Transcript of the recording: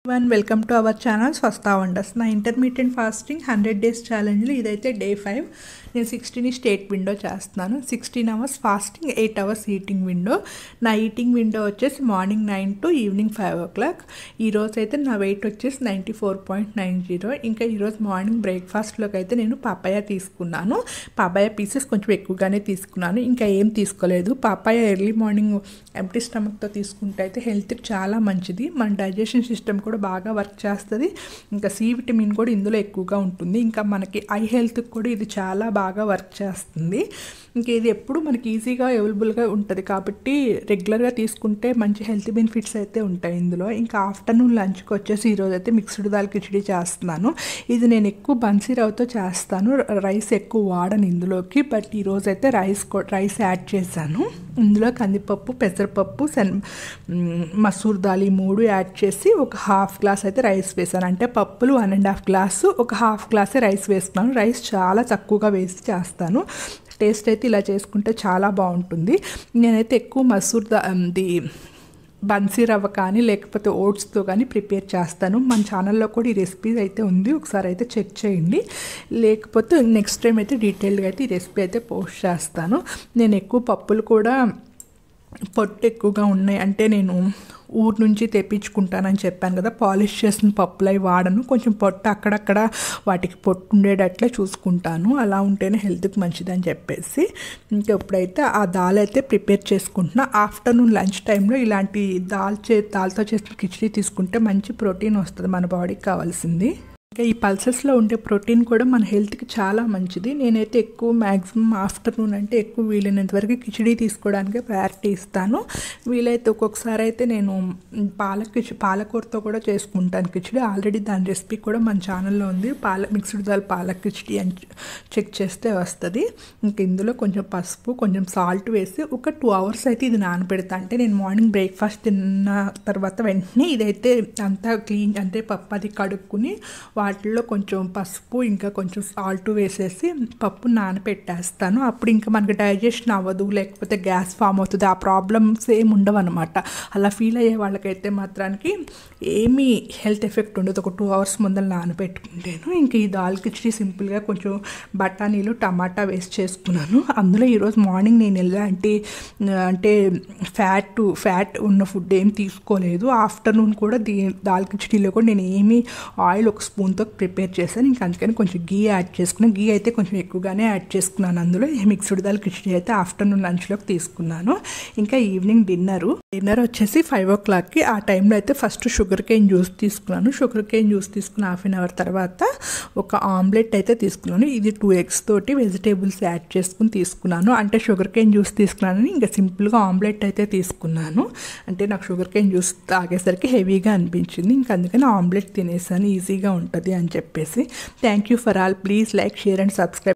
Welcome to our channel Swasthya wonders. నా intermediate fasting 100 days ఛాలెంజ్లో ఇదైతే day 5. నేను 16 state window చేస్తున్నాను. 16 hours fasting, 8 hours eating window. నా eating window వచ్చేసి morning 9 to evening 5 o'clock. ఈరోజు అయితే నా వెయిట్ వచ్చేసి 94.90. ఇంకా ఈరోజు మార్నింగ్ బ్రేక్ఫాస్ట్లోకి అయితే నేను పపాయ తీసుకున్నాను. పపాయ పీసెస్ కొంచెం ఎక్కువగానే తీసుకున్నాను, ఇంకా ఏం తీసుకోలేదు. పపాయ ఎర్లీ మార్నింగ్ ఎంప్టీ స్టమక్తో తీసుకుంటే అయితే హెల్త్కి చాలా మంచిది. మన డైజెషన్ సిస్టమ్ కూడా బాగా వర్క్ చేస్తుంది. ఇంకా సి విటమిన్ కూడా ఇందులో ఎక్కువగా ఉంటుంది. ఇంకా మనకి ఐ హెల్త్కి కూడా ఇది చాలా బాగా వర్క్ చేస్తుంది. ఇంకా ఇది ఎప్పుడు మనకి ఈజీగా అవైలబుల్గా ఉంటుంది కాబట్టి రెగ్యులర్గా తీసుకుంటే మంచి హెల్త్ బెనిఫిట్స్ అయితే ఉంటాయి ఇందులో. ఇంకా ఆఫ్టర్నూన్ లంచ్కి వచ్చేసి ఈరోజు అయితే మిక్స్డ్ దాల్ కిచిడి చేస్తున్నాను. ఇది నేను ఎక్కువ బన్సీ రవ్వతో చేస్తాను, రైస్ ఎక్కువ వాడను ఇందులోకి. బట్ ఈరోజు అయితే రైస్ యాడ్ చేశాను. ఇందులో కందిపప్పు, పెసరపప్పు, మసూర్ దాల్ ఈ 3 యాడ్ చేసి ఒక హాఫ్ గ్లాస్ అయితే రైస్ వేసాను. అంటే పప్పులు 1.5 గ్లాసు, ఒక హాఫ్ గ్లాసే రైస్ వేస్తున్నాను. రైస్ చాలా తక్కువగా వేసి చేస్తాను. టేస్ట్ అయితే ఇలా చేసుకుంటే చాలా బాగుంటుంది. నేనైతే ఎక్కువ మసూర్ బన్సీ రవ్వ కానీ లేకపోతే ఓట్స్తో కానీ ప్రిపేర్ చేస్తాను. మన ఛానల్లో కూడా ఈ రెసిపీ అయితే ఉంది, ఒకసారి అయితే చెక్ చేయండి. లేకపోతే నెక్స్ట్ టైం అయితే డీటెయిల్డ్గా అయితే ఈ రెసిపీ అయితే పోస్ట్ చేస్తాను. నేను ఎక్కువ పప్పులు కూడా పొట్టు ఎక్కువగా ఉన్నాయి, అంటే నేను ఊరు నుంచి తెప్పించుకుంటానని చెప్పాను కదా, పాలిష్ చేసిన పప్పులు అవి వాడను. కొంచెం పొట్టు అక్కడక్కడ వాటికి పొట్టు ఉండేటట్లే చూసుకుంటాను, అలా ఉంటేనే హెల్త్కి మంచిదని చెప్పేసి. ఇంకా ఇప్పుడైతే ఆ దాల్ అయితే ప్రిపేర్ చేసుకుంటున్నా. ఆఫ్టర్నూన్ లంచ్ టైంలో ఇలాంటి దాల్తో చేసిన కిచిడి తీసుకుంటే మంచి ప్రోటీన్ వస్తుంది మన బాడీకి కావాల్సింది. ఇంకా ఈ పల్సెస్లో ఉండే ప్రోటీన్ కూడా మన హెల్త్కి చాలా మంచిది. నేనైతే ఎక్కువ మ్యాక్సిమం ఆఫ్టర్నూన్ అంటే ఎక్కువ వీలైనంత వరకు కిచిడి తీసుకోవడానికి ప్రయారిటీ ఇస్తాను. వీలైతే ఒక్కొక్కసారి అయితే నేను పాలకూరతో కూడా చేసుకుంటాను కిచిడి. ఆల్రెడీ దాని రెసిపీ కూడా మన ఛానల్లో ఉంది, మిక్స్డ్ దాల్ పాలక్ కిచిడి అని చెక్ చేస్తే వస్తుంది. ఇంక ఇందులో కొంచెం పసుపు, కొంచెం సాల్ట్ వేసి ఒక 2 hours అయితే ఇది నానబెడతా. అంటే నేను మార్నింగ్ బ్రేక్ఫాస్ట్ తిన్న తర్వాత వెంటనే ఇదైతే అంతా క్లీన్, అంటే పప్పు అది కడుక్కుని వాటిల్లో కొంచెం పసుపు ఇంకా కొంచెం సాల్ట్ వేసేసి పప్పు నానబెట్టేస్తాను. అప్పుడు ఇంకా మనకి డైజెషన్ అవ్వదు, లేకపోతే గ్యాస్ ఫామ్ అవుతుంది, ఆ ప్రాబ్లమ్స్ ఏమి ఉండవు అనమాట. అలా ఫీల్ అయ్యే వాళ్ళకైతే మాత్రానికి ఏమీ హెల్త్ ఎఫెక్ట్ ఉండదు. ఒక 2 hours ముందర నానబెట్టుకుంటాను. ఇంక ఈ దాల్ కిచిడి సింపుల్గా కొంచెం బఠానీలు, టమాటా వేసి చేసుకున్నాను. అందులో ఈరోజు మార్నింగ్ నేను ఎలాంటి అంటే ఫ్యాట్ ఉన్న ఫుడ్ ఏం తీసుకోలేదు. ఆఫ్టర్నూన్ కూడా దాల్ కిచిడీలో కూడా నేను ఏమీ ఆయిల్ ఒక స్పూన్తో ప్రిపేర్ చేశాను. ఇంకా అందుకని కొంచెం గీ యాడ్ చేసుకున్నాను. గీ అయితే కొంచెం ఎక్కువగానే యాడ్ చేసుకున్నాను. అందులో మిక్స్డ్ దాల్ కిచిడి అయితే ఆఫ్టర్నూన్ లంచ్లోకి తీసుకున్నాను. ఇంకా ఈవినింగ్ డిన్నర్ వచ్చేసి 5 o'clockకి. ఆ టైంలో అయితే ఫస్ట్ షుగర్ కేన్ జ్యూస్ తీసుకున్నాను. షుగర్ కేన్ జ్యూస్ తీసుకున్న 1/2 hour తర్వాత ఒక ఆమ్లెట్ అయితే తీసుకున్నాను. ఇది 2 eggs తోటి వెజిటేబుల్స్ యాడ్ చేసుకుని తీసుకున్నాను. అంటే షుగర్ కేన్ జ్యూస్ తీసుకున్నాను, ఇంకా సింపుల్గా ఆమ్లెట్ అయితే తీసుకున్నాను. అంటే నాకు షుగర్ కేన్ జ్యూస్ తాగేసరికి హెవీగా అనిపించింది, ఇంకా అందుకని ఆమ్లెట్ తినేసాను, ఈజీగా ఉంటుంది అని చెప్పేసి. Thank you for all. Please like, share and subscribe.